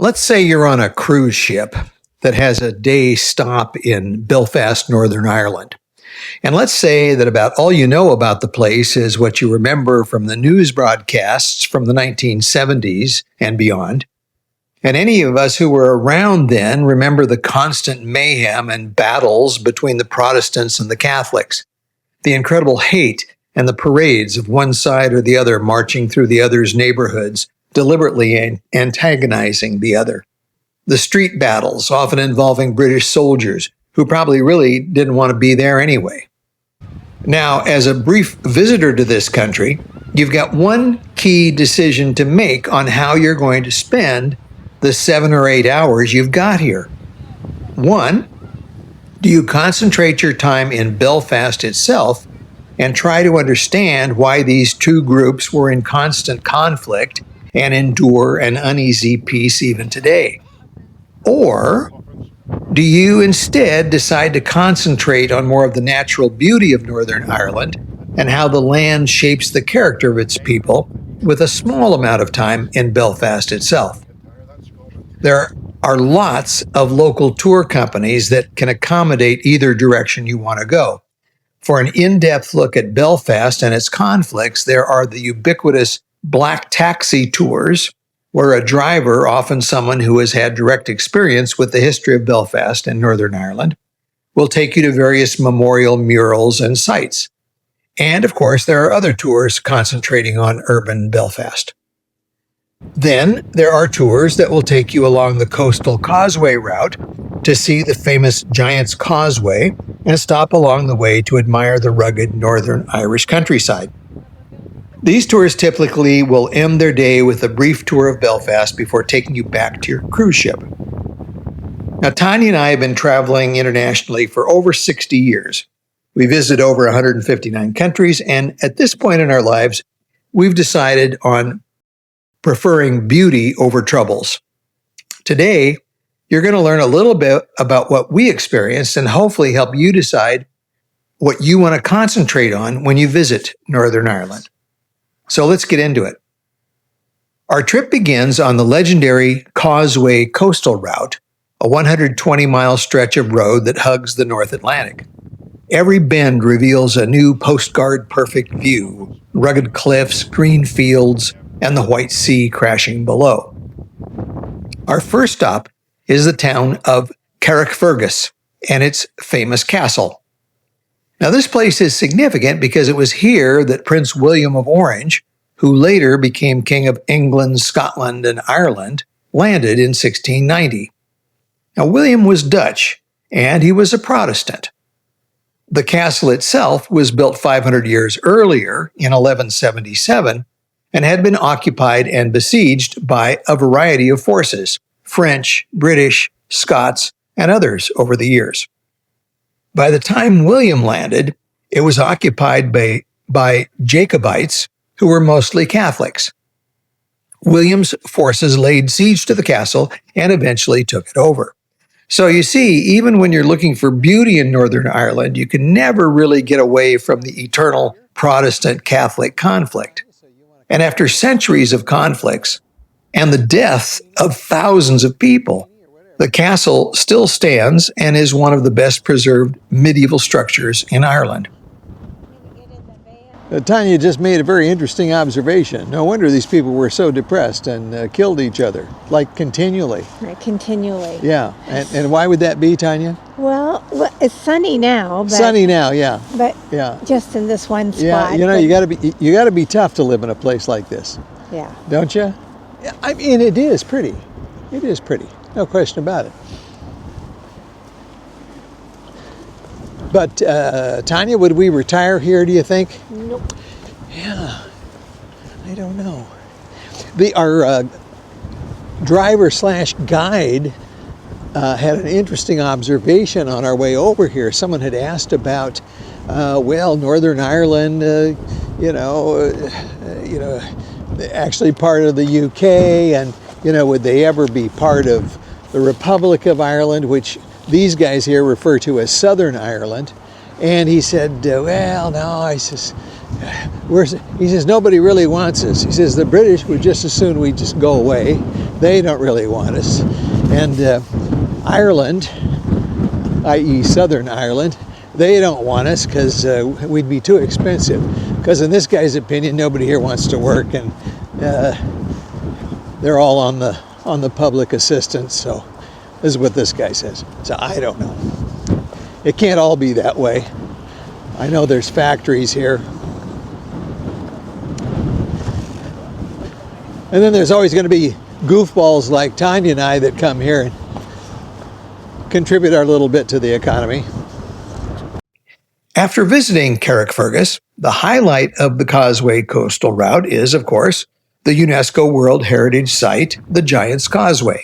Let's say you're on a cruise ship that has a day stop in Belfast, Northern Ireland. And let's say that about all you know about the place is what you remember from the news broadcasts from the 1970s and beyond. And any of us who were around then remember the constant mayhem and battles between the Protestants and the Catholics, the incredible hate and the parades of one side or the other marching through the other's neighborhoods, deliberately antagonizing the other. The street battles, often involving British soldiers, who probably really didn't want to be there anyway. Now, as a brief visitor to this country, you've got one key decision to make on how you're going to spend the 7 or 8 hours you've got here. One, do you concentrate your time in Belfast itself and try to understand why these two groups were in constant conflict and endure an uneasy peace even today? Or do you instead decide to concentrate on more of the natural beauty of Northern Ireland and how the land shapes the character of its people with a small amount of time in Belfast itself? There are lots of local tour companies that can accommodate either direction you want to go. For an in-depth look at Belfast and its conflicts, there are the ubiquitous black taxi tours, where a driver, often someone who has had direct experience with the history of Belfast and Northern Ireland, will take you to various memorial murals and sites. And of course, there are other tours concentrating on urban Belfast. Then there are tours that will take you along the coastal causeway route to see the famous Giant's Causeway and stop along the way to admire the rugged Northern Irish countryside. These tours typically will end their day with a brief tour of Belfast before taking you back to your cruise ship. Now, Tanya and I have been traveling internationally for over 60 years. We visited over 159 countries, and at this point in our lives, we've decided on preferring beauty over troubles. Today, you're going to learn a little bit about what we experienced and hopefully help you decide what you want to concentrate on when you visit Northern Ireland. So let's get into it. Our trip begins on the legendary Causeway Coastal Route, a 120-mile stretch of road that hugs the North Atlantic. Every bend reveals a new postcard-perfect view, rugged cliffs, green fields, and the white sea crashing below. Our first stop is the town of Carrickfergus and its famous castle. Now, this place is significant because it was here that Prince William of Orange, who later became King of England, Scotland, and Ireland, landed in 1690. Now, William was Dutch, and he was a Protestant. The castle itself was built 500 years earlier, in 1177, and had been occupied and besieged by a variety of forces, French, British, Scots, and others over the years. By the time William landed, it was occupied by Jacobites, who were mostly Catholics. William's forces laid siege to the castle and eventually took it over. So you see, even when you're looking for beauty in Northern Ireland, you can never really get away from the eternal Protestant-Catholic conflict. And after centuries of conflicts and the death of thousands of people, the castle still stands and is one of the best preserved medieval structures in Ireland. Tanya just made a very interesting observation. No wonder these people were so depressed and killed each other, like continually. Continually. Yeah, and why would that be, Tanya? Well, it's sunny now. But, sunny now, yeah. But yeah. Just in this one spot. Yeah, you know, you got to be tough to live in a place like this. Yeah. Don't you? I mean, it is pretty. It is pretty. No question about it. But, Tanya, would we retire here, do you think? Nope. Yeah, I don't know. Our driver/guide had an interesting observation on our way over here. Someone had asked about, Northern Ireland, actually part of the UK, and, would they ever be part of the Republic of Ireland, which these guys here refer to as Southern Ireland. And he said, well, no, he says, nobody really wants us. He says, the British would just as soon we just go away. they don't really want us. And Ireland, i.e. Southern Ireland, they don't want us because we'd be too expensive. Because in this guy's opinion, nobody here wants to work, and they're all on the public assistance. So this is what this guy says. So I don't know. It can't all be that way. I know there's factories here. And then there's always going to be goofballs like Tanya and I that come here and contribute our little bit to the economy. After visiting Carrickfergus, the highlight of the Causeway coastal route is, of course, the UNESCO World Heritage Site, the Giant's Causeway.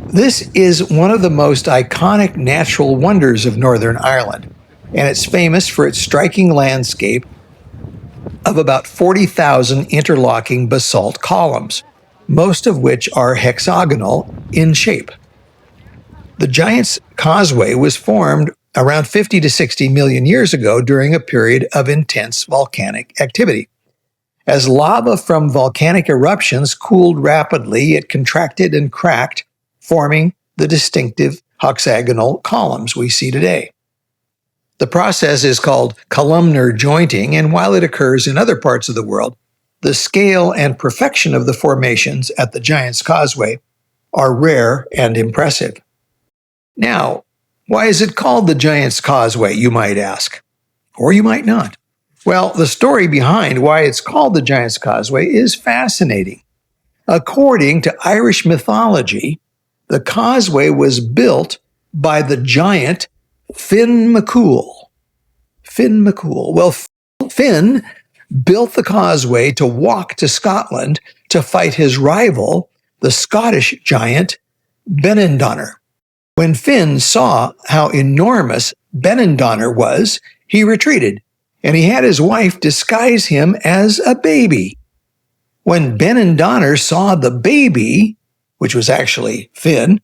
This is one of the most iconic natural wonders of Northern Ireland, and it's famous for its striking landscape of about 40,000 interlocking basalt columns, most of which are hexagonal in shape. The Giant's Causeway was formed around 50 to 60 million years ago during a period of intense volcanic activity. As lava from volcanic eruptions cooled rapidly, it contracted and cracked, forming the distinctive hexagonal columns we see today. The process is called columnar jointing, and while it occurs in other parts of the world, the scale and perfection of the formations at the Giant's Causeway are rare and impressive. Now, why is it called the Giant's Causeway, you might ask? Or you might not. Well, the story behind why it's called the Giant's Causeway is fascinating. According to Irish mythology, the causeway was built by the giant Finn McCool. Finn McCool. Well, Finn built the causeway to walk to Scotland to fight his rival, the Scottish giant Benandonner. When Finn saw how enormous Benandonner was, he retreated, and he had his wife disguise him as a baby. When Benandonner saw the baby, which was actually Finn,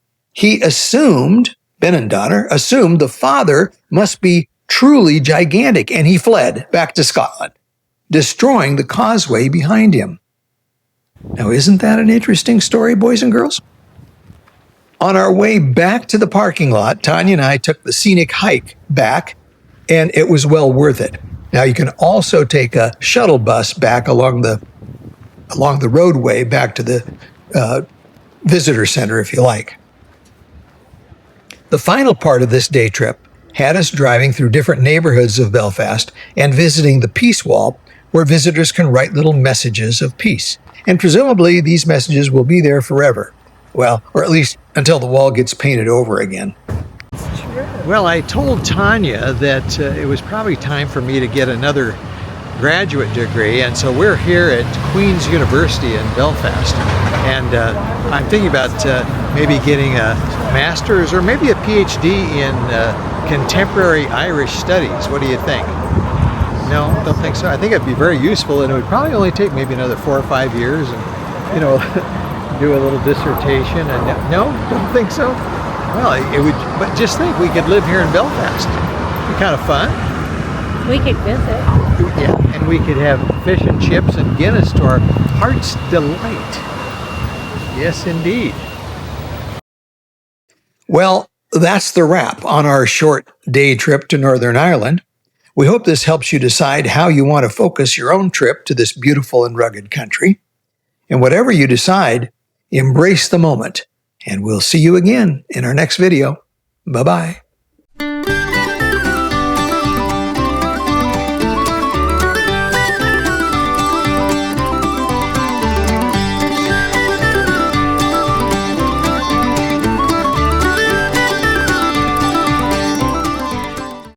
Benandonner assumed the father must be truly gigantic, and he fled back to Scotland, destroying the causeway behind him. Now, isn't that an interesting story, boys and girls? On our way back to the parking lot, Tanya and I took the scenic hike back, and it was well worth it. Now, you can also take a shuttle bus back along the roadway back to the visitor center if you like. The final part of this day trip had us driving through different neighborhoods of Belfast and visiting the Peace Wall, where visitors can write little messages of peace. And presumably these messages will be there forever. Well, or at least until the wall gets painted over again. Well, I told Tanya that it was probably time for me to get another graduate degree, and so we're here at Queen's University in Belfast, and I'm thinking about maybe getting a master's or maybe a PhD in contemporary Irish studies. What do you think? No, don't think so. I think it'd be very useful, and it would probably only take maybe another 4 or 5 years, and do a little dissertation. And no, don't think so. Well, it would, but just think, we could live here in Belfast. It'd be kind of fun. We could visit. Yeah, and we could have fish and chips and Guinness to our heart's delight. Yes, indeed. Well, that's the wrap on our short day trip to Northern Ireland. We hope this helps you decide how you want to focus your own trip to this beautiful and rugged country. And whatever you decide, embrace the moment. And we'll see you again in our next video. Bye-bye.